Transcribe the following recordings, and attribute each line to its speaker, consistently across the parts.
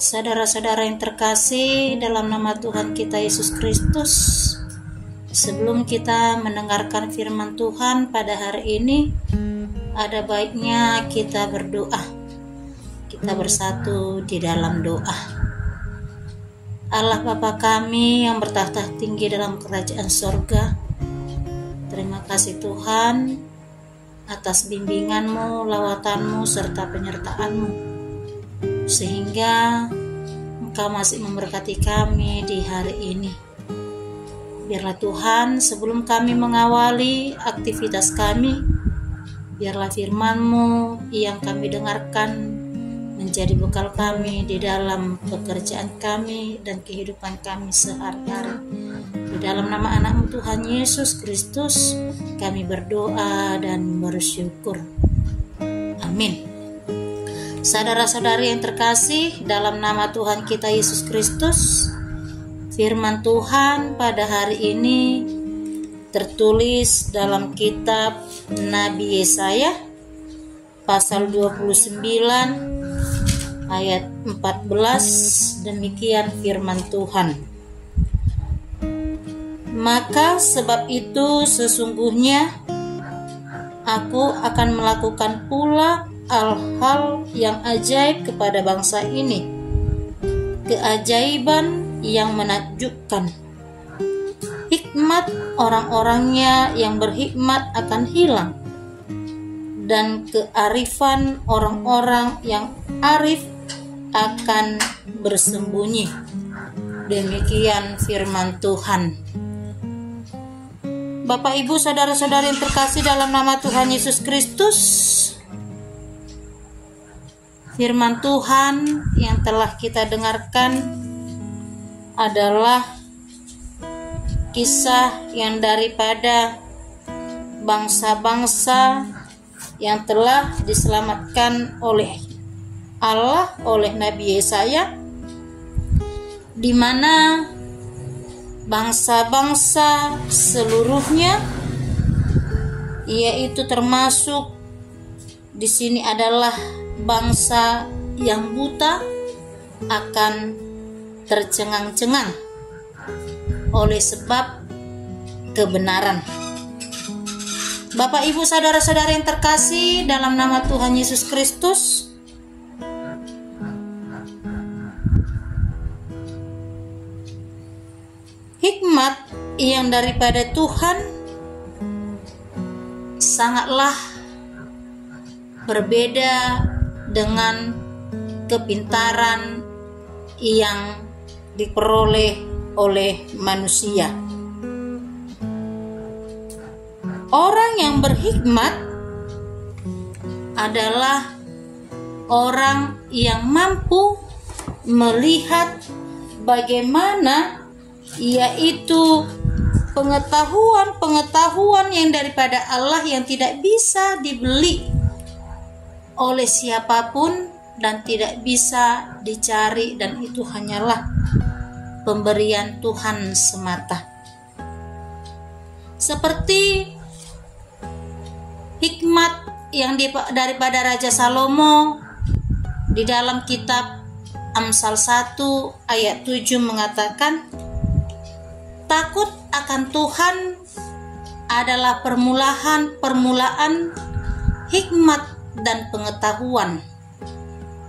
Speaker 1: Saudara-saudara yang terkasih dalam nama Tuhan kita Yesus Kristus, sebelum kita mendengarkan firman Tuhan pada hari ini, ada baiknya kita berdoa. Kita bersatu di dalam doa. Allah Bapa kami yang bertahta tinggi dalam kerajaan sorga, terima kasih Tuhan atas bimbingan-Mu, lawatan-Mu, serta penyertaan-Mu, sehingga Engkau masih memberkati kami di hari ini. Biarlah Tuhan, sebelum kami mengawali aktivitas kami, biarlah firman-Mu yang kami dengarkan menjadi bekal kami di dalam pekerjaan kami dan kehidupan kami sehari-hari. Di dalam nama anak-Mu Tuhan Yesus Kristus, kami berdoa dan bersyukur. Amin. Saudara-saudari yang terkasih dalam nama Tuhan kita Yesus Kristus, firman Tuhan pada hari ini tertulis dalam kitab Nabi Yesaya pasal 29 ayat 14. Demikian firman Tuhan. Maka sebab itu sesungguhnya aku akan melakukan pula hal-hal yang ajaib kepada bangsa ini, keajaiban yang menakjubkan. Hikmat orang-orangnya yang berhikmat akan hilang, dan kearifan orang-orang yang arif akan bersembunyi. Demikian firman Tuhan. Bapak, Ibu, saudara-saudari yang terkasih dalam nama Tuhan Yesus Kristus, firman Tuhan yang telah kita dengarkan adalah kisah yang daripada bangsa-bangsa yang telah diselamatkan oleh Allah, oleh Nabi Yesaya, di mana bangsa-bangsa seluruhnya, yaitu termasuk di sini adalah bangsa yang buta, akan tercengang-cengang oleh sebab kebenaran. Bapak, Ibu, saudara-saudara yang terkasih dalam nama Tuhan Yesus Kristus, hikmat yang daripada Tuhan sangatlah berbeda dengan kepintaran yang diperoleh oleh manusia. Orang yang berhikmat adalah orang yang mampu melihat bagaimana, yaitu pengetahuan yang daripada Allah yang tidak bisa dibeli oleh siapapun dan tidak bisa dicari, dan itu hanyalah pemberian Tuhan semata. Seperti hikmat yang daripada Raja Salomo di dalam kitab Amsal 1 ayat 7 mengatakan, takut akan Tuhan adalah permulaan hikmat dan pengetahuan,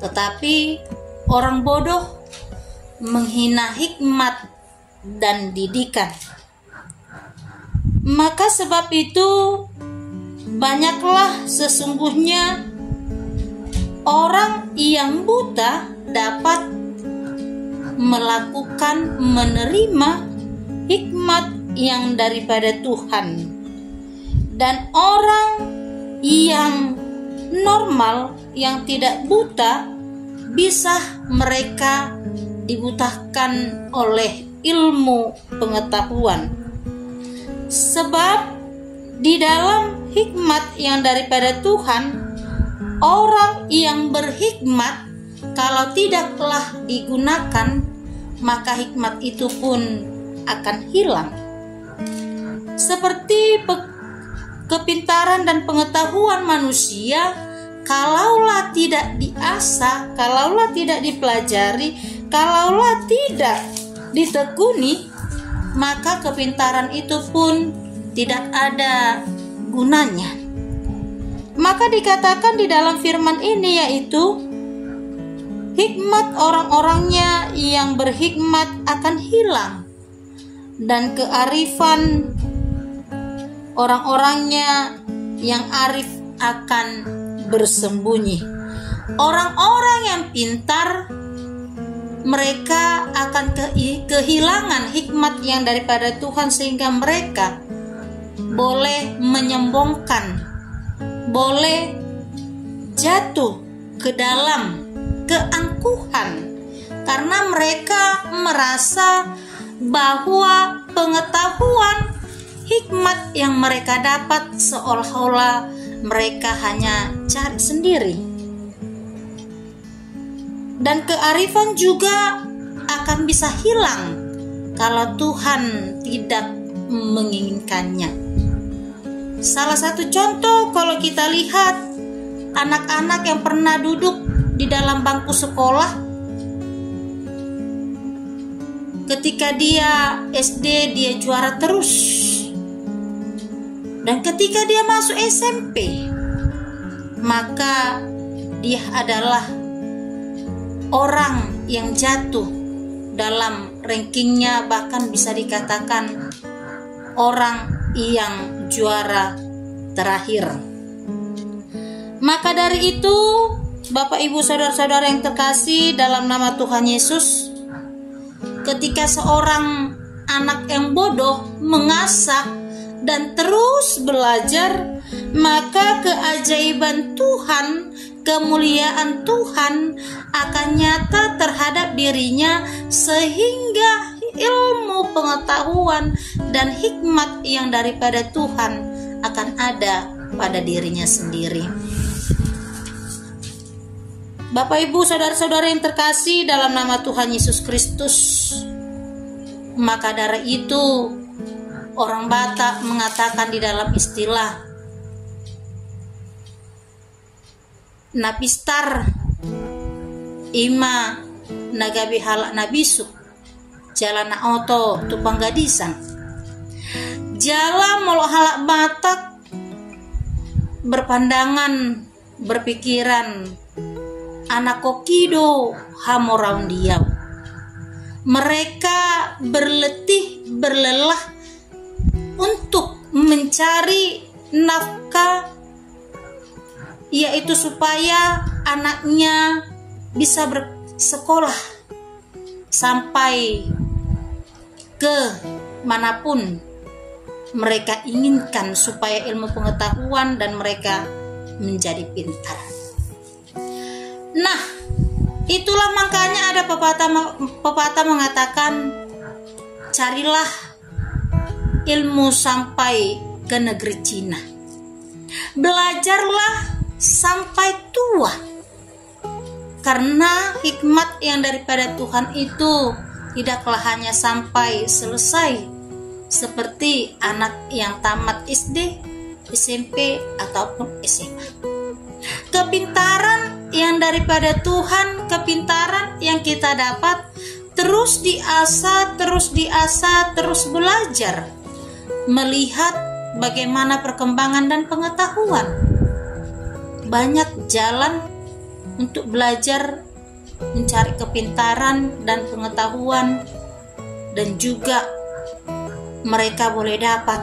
Speaker 1: tetapi orang bodoh menghina hikmat dan didikan. Maka sebab itu banyaklah sesungguhnya orang yang buta dapat menerima hikmat yang daripada Tuhan, dan orang yang normal yang tidak buta bisa mereka dibutakan oleh ilmu pengetahuan. Sebab di dalam hikmat yang daripada Tuhan, orang yang berhikmat kalau tidaklah digunakan, maka hikmat itu pun akan hilang. Seperti kepintaran dan pengetahuan manusia kalaulah tidak diasah, kalaulah tidak dipelajari, kalaulah tidak ditekuni, maka kepintaran itu pun tidak ada gunanya. Maka dikatakan di dalam firman ini, yaitu hikmat orang-orangnya yang berhikmat akan hilang, dan kearifan orang-orangnya yang arif akan bersembunyi. Orang-orang yang pintar, mereka akan kehilangan hikmat yang daripada Tuhan, sehingga mereka boleh menyombongkan, boleh jatuh ke dalam keangkuhan, karena mereka merasa bahwa pengetahuan hikmat yang mereka dapat seolah-olah mereka hanya cari sendiri. Dan kearifan juga akan bisa hilang kalau Tuhan tidak menginginkannya. Salah satu contoh, kalau kita lihat anak-anak yang pernah duduk di dalam bangku sekolah, ketika dia SD dia juara terus, dan ketika dia masuk SMP, maka dia adalah orang yang jatuh dalam rankingnya, bahkan bisa dikatakan orang yang juara terakhir. Maka dari itu, Bapak Ibu saudara-saudara yang terkasih dalam nama Tuhan Yesus, ketika seorang anak yang bodoh mengasah dan terus belajar, maka keajaiban Tuhan, kemuliaan Tuhan akan nyata terhadap dirinya, sehingga ilmu, pengetahuan, dan hikmat yang daripada Tuhan akan ada pada dirinya sendiri. Bapak Ibu saudara-saudara yang terkasih dalam nama Tuhan Yesus Kristus, maka dari itu orang Batak mengatakan di dalam istilah napistar ima nagabi halak nabisuk jalan oto tupang gadisan. Jalan molok halak Batak berpandangan, berpikiran anak kokido hamoraun diau. Mereka berletih, berlelah untuk mencari nafkah, yaitu supaya anaknya bisa bersekolah sampai ke manapun mereka inginkan, supaya ilmu pengetahuan dan mereka menjadi pintar. Nah, itulah makanya ada pepatah mengatakan, carilah ilmu sampai ke negeri Cina, belajarlah sampai tua, karena hikmat yang daripada Tuhan itu tidaklah hanya sampai selesai seperti anak yang tamat SD, SMP, ataupun SMA. Kepintaran yang daripada Tuhan, kepintaran yang kita dapat, terus diasah, terus belajar, melihat bagaimana perkembangan dan pengetahuan. Banyak jalan untuk belajar, mencari kepintaran dan pengetahuan, dan juga mereka boleh dapat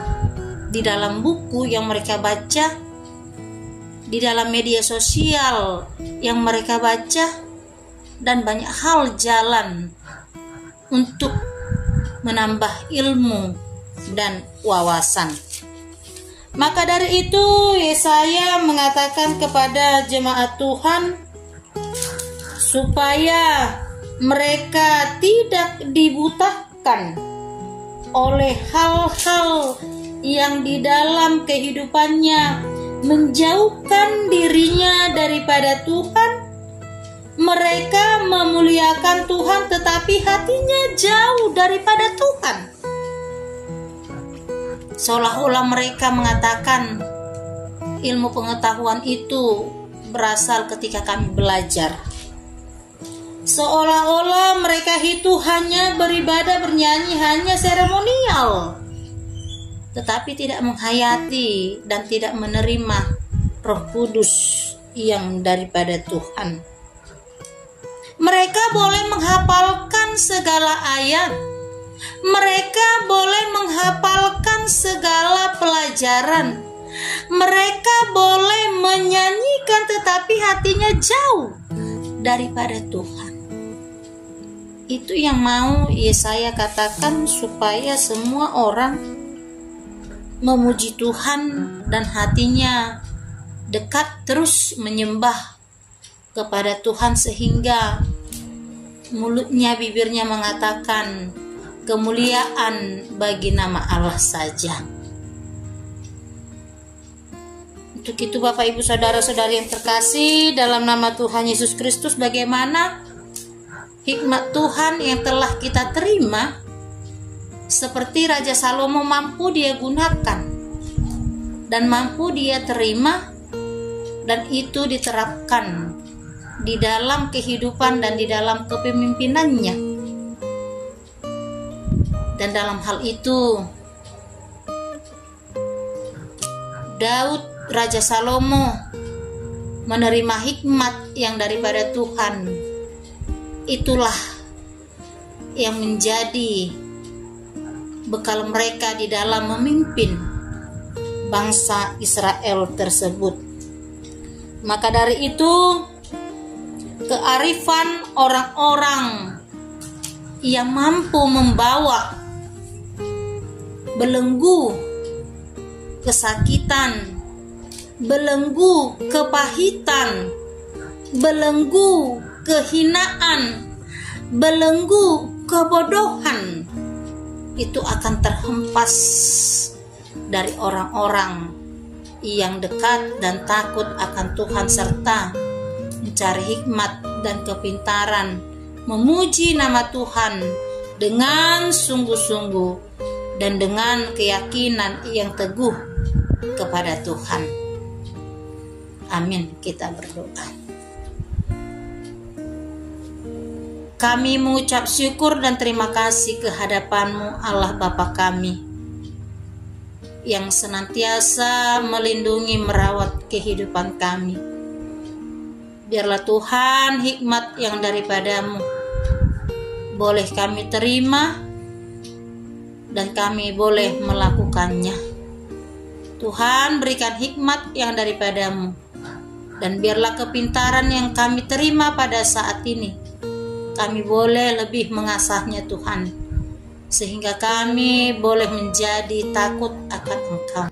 Speaker 1: di dalam buku yang mereka baca, di dalam media sosial yang mereka baca, dan banyak hal jalan untuk menambah ilmu dan wawasan. Maka dari itu Yesaya mengatakan kepada jemaat Tuhan supaya mereka tidak dibutakan oleh hal-hal yang di dalam kehidupannya menjauhkan dirinya daripada Tuhan. Mereka memuliakan Tuhan tetapi hatinya jauh daripada Tuhan. Seolah-olah mereka mengatakan ilmu pengetahuan itu berasal ketika kami belajar. Seolah-olah mereka itu hanya beribadah, bernyanyi, hanya seremonial, tetapi tidak menghayati dan tidak menerima Roh Kudus yang daripada Tuhan. Mereka boleh menghafalkan segala ayat, mereka boleh menghafalkan segala pelajaran, mereka boleh menyanyikan, tetapi hatinya jauh daripada Tuhan. Itu yang mau Yesaya katakan, supaya semua orang memuji Tuhan dan hatinya dekat terus menyembah kepada Tuhan, sehingga mulutnya, bibirnya mengatakan kemuliaan bagi nama Allah saja. Untuk itu Bapak Ibu Saudara-saudari yang terkasih dalam nama Tuhan Yesus Kristus, bagaimana hikmat Tuhan yang telah kita terima, seperti Raja Salomo mampu dia gunakan dan mampu dia terima, dan itu diterapkan di dalam kehidupan dan di dalam kepemimpinannya. Dan dalam hal itu Daud, Raja Salomo, menerima hikmat yang daripada Tuhan. Itulah yang menjadi bekal mereka di dalam memimpin bangsa Israel tersebut. Maka dari itu, kearifan orang-orang yang mampu membawa belenggu kesakitan, belenggu kepahitan, belenggu kehinaan, belenggu kebodohan, itu akan terhempas dari orang-orang yang dekat dan takut akan Tuhan, serta mencari hikmat dan kepintaran memuji nama Tuhan dengan sungguh-sungguh dan dengan keyakinan yang teguh kepada Tuhan. Amin. Kita berdoa. Kami mengucap syukur dan terima kasih kehadapan-Mu, Allah Bapa kami, yang senantiasa melindungi, merawat kehidupan kami. Biarlah Tuhan hikmat yang daripada-Mu boleh kami terima dan kami boleh melakukannya. Tuhan, berikan hikmat yang daripada-Mu, dan biarlah kepintaran yang kami terima pada saat ini, kami boleh lebih mengasahnya Tuhan, sehingga kami boleh menjadi takut akan Engkau.